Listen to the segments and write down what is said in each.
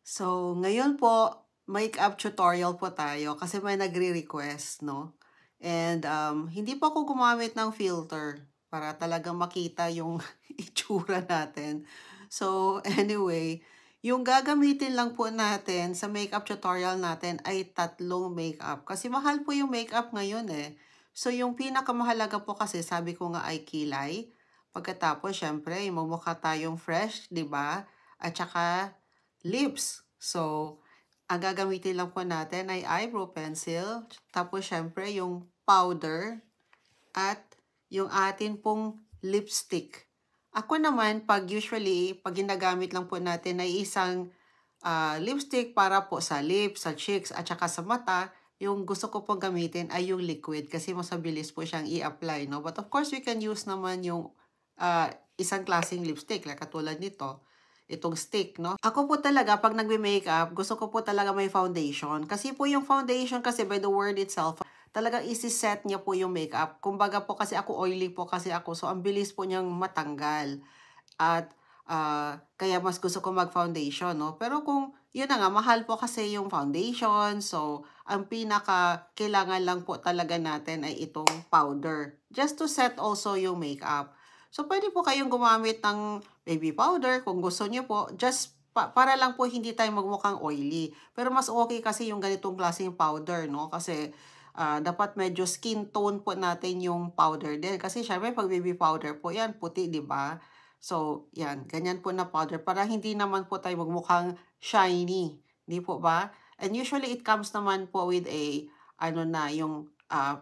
So, ngayon po, makeup tutorial po tayo kasi may nagre-request, no? And hindi po ako gumamit ng filter para talagang makita yung itsura natin. So, anyway, yung gagamitin lang po natin sa makeup tutorial natin ay tatlong makeup. Kasi mahal po yung makeup ngayon eh. So, yung pinakamahalaga po kasi sabi ko nga ay kilay. Pagkatapos, syempre, mukha tayong fresh, di ba? At saka, lips. So, ang gagamitin lang po natin ay eyebrow pencil, tapos syempre yung powder, at yung atin pong lipstick. Ako naman, pag ginagamit lang po natin ay isang lipstick para po sa lips, sa cheeks, at saka sa mata, yung gusto ko pong gamitin ay yung liquid kasi mas mabilis po siyang i-apply, no? But of course, we can use naman yung isang klaseng lipstick, like katulad nito, itong stick, no? Ako po talaga, pag nagbe-makeup, gusto ko po talaga may foundation. Kasi po yung foundation kasi by the word itself, talagang isi-set niya po yung makeup. Kumbaga po kasi ako, oily po kasi ako, so ang bilis po niyang matanggal. At kaya mas gusto ko mag-foundation, no? Pero kung, yun na nga, mahal po kasi yung foundation. So, ang pinaka kailangan lang po talaga natin ay itong powder. Just to set also yung makeup. So, pwede po kayong gumamit ng baby powder kung gusto niyo po. Just para lang po hindi tayo magmukhang oily. Pero mas okay kasi yung ganitong klaseng powder, no? Kasi dapat medyo skin tone po natin yung powder din. Kasi syempre, pag baby powder po yan, puti, di ba? So, yan. Ganyan po na powder para hindi naman po tayo magmukhang shiny. Di po ba? And usually, it comes naman po with a, yung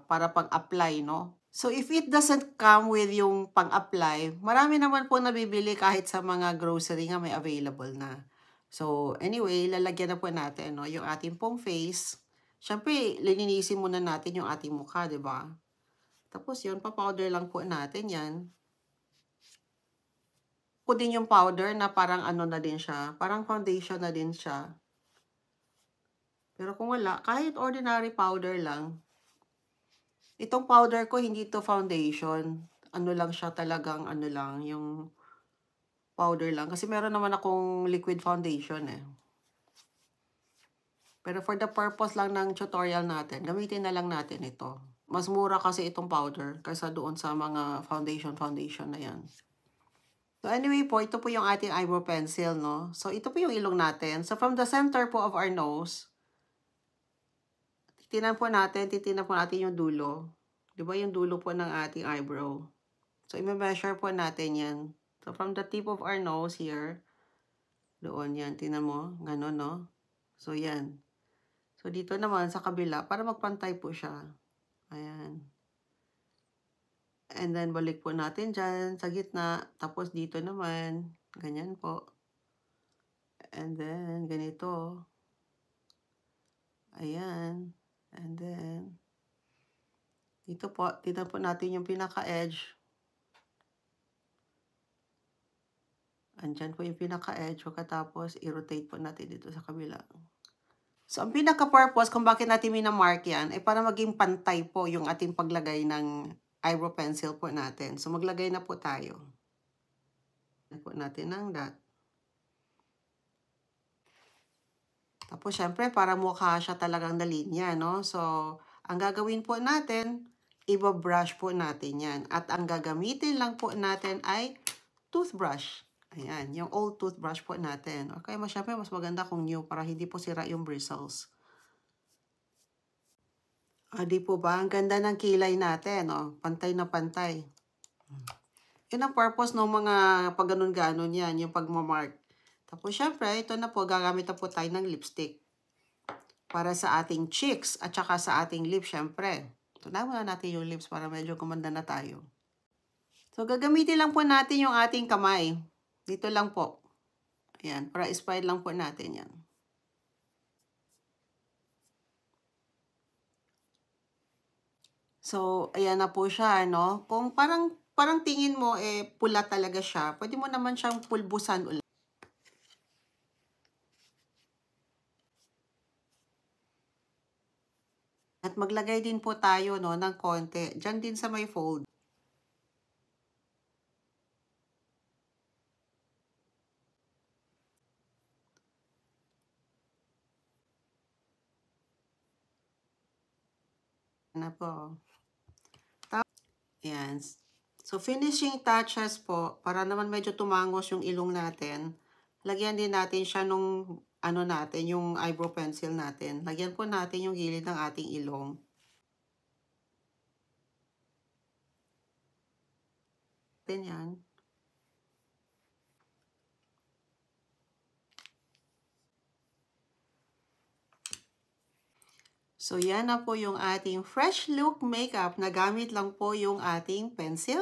para pang-apply, no? So, if it doesn't come with yung pang-apply, marami naman po nabibili kahit sa mga grocery nga may available na. So, anyway, lalagyan na po natin, no, yung ating pong face. Siyempre, lilinisin muna natin yung ating mukha, di ba? Tapos yun, pa-powder lang po natin yan. Ko din yung powder na parang ano na din siya, parang foundation na din siya. Pero kung wala, kahit ordinary powder lang. Itong powder ko, hindi to foundation. Ano lang siya talagang, ano lang, yung powder lang. Kasi meron naman akong liquid foundation eh. Pero for the purpose lang ng tutorial natin, gamitin na lang natin ito. Mas mura kasi itong powder kaysa doon sa mga foundation na yan. So anyway po, ito po yung ating eyebrow pencil, no? So ito po yung ilong natin. So from the center po of our nose, titinan po natin yung dulo. Di ba yung dulo po ng ating eyebrow? So i-measure po natin yan. So from the tip of our nose here, doon yan, tinan mo, gano'n, no? So yan. So dito naman sa kabila, para magpantay po siya. Ayan. And then balik po natin dyan sa gitna. Tapos dito naman, ganyan po. And then ganito. Ayan. And then, dito po, tignan po natin yung pinaka-edge. Andyan po yung pinaka-edge. Pagkatapos, i-rotate po natin dito sa kabila. So, ang pinaka-purpose kung bakit natin minamark yan ay para maging pantay po yung ating paglagay ng eyebrow pencil po natin. So, maglagay na po tayo. Po natin ng dot. Tapos, syempre, para mukha siya talagang na linya, no? So, ang gagawin po natin, iba-brush po natin yan. At ang gagamitin lang po natin ay toothbrush. Ayan, yung old toothbrush po natin. Okay, syempre, mas maganda kung new para hindi po sira yung bristles. Di po ba? Ang ganda ng kilay natin, oh. Pantay na pantay. Yun ang purpose ng mga pag ganon-ganon yan, yung pagmamark. Tapos, syempre, ito na po, gagamit na po tayo ng lipstick. Para sa ating cheeks at saka sa ating lips, syempre. Tunaw muna natin yung lips para medyo gumanda na tayo. So, gagamitin lang po natin yung ating kamay. Dito lang po. Ayan, para spread lang po natin yan. So, ayan na po siya, no? Kung parang tingin mo, pula talaga siya, pwede mo naman siyang pulbusan ulit. At maglagay din po tayo, no, ng konti. Diyan din sa may fold. na po. Ayan. So, finishing touches po, para naman medyo tumangos yung ilong natin, lagyan din natin siya nung, ano natin, yung eyebrow pencil natin. Lagyan po natin yung gilid ng ating ilong. Yan. So, yan na po yung ating fresh look makeup na gamit lang po yung ating pencil,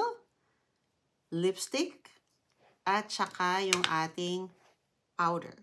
lipstick, at saka yung ating powder.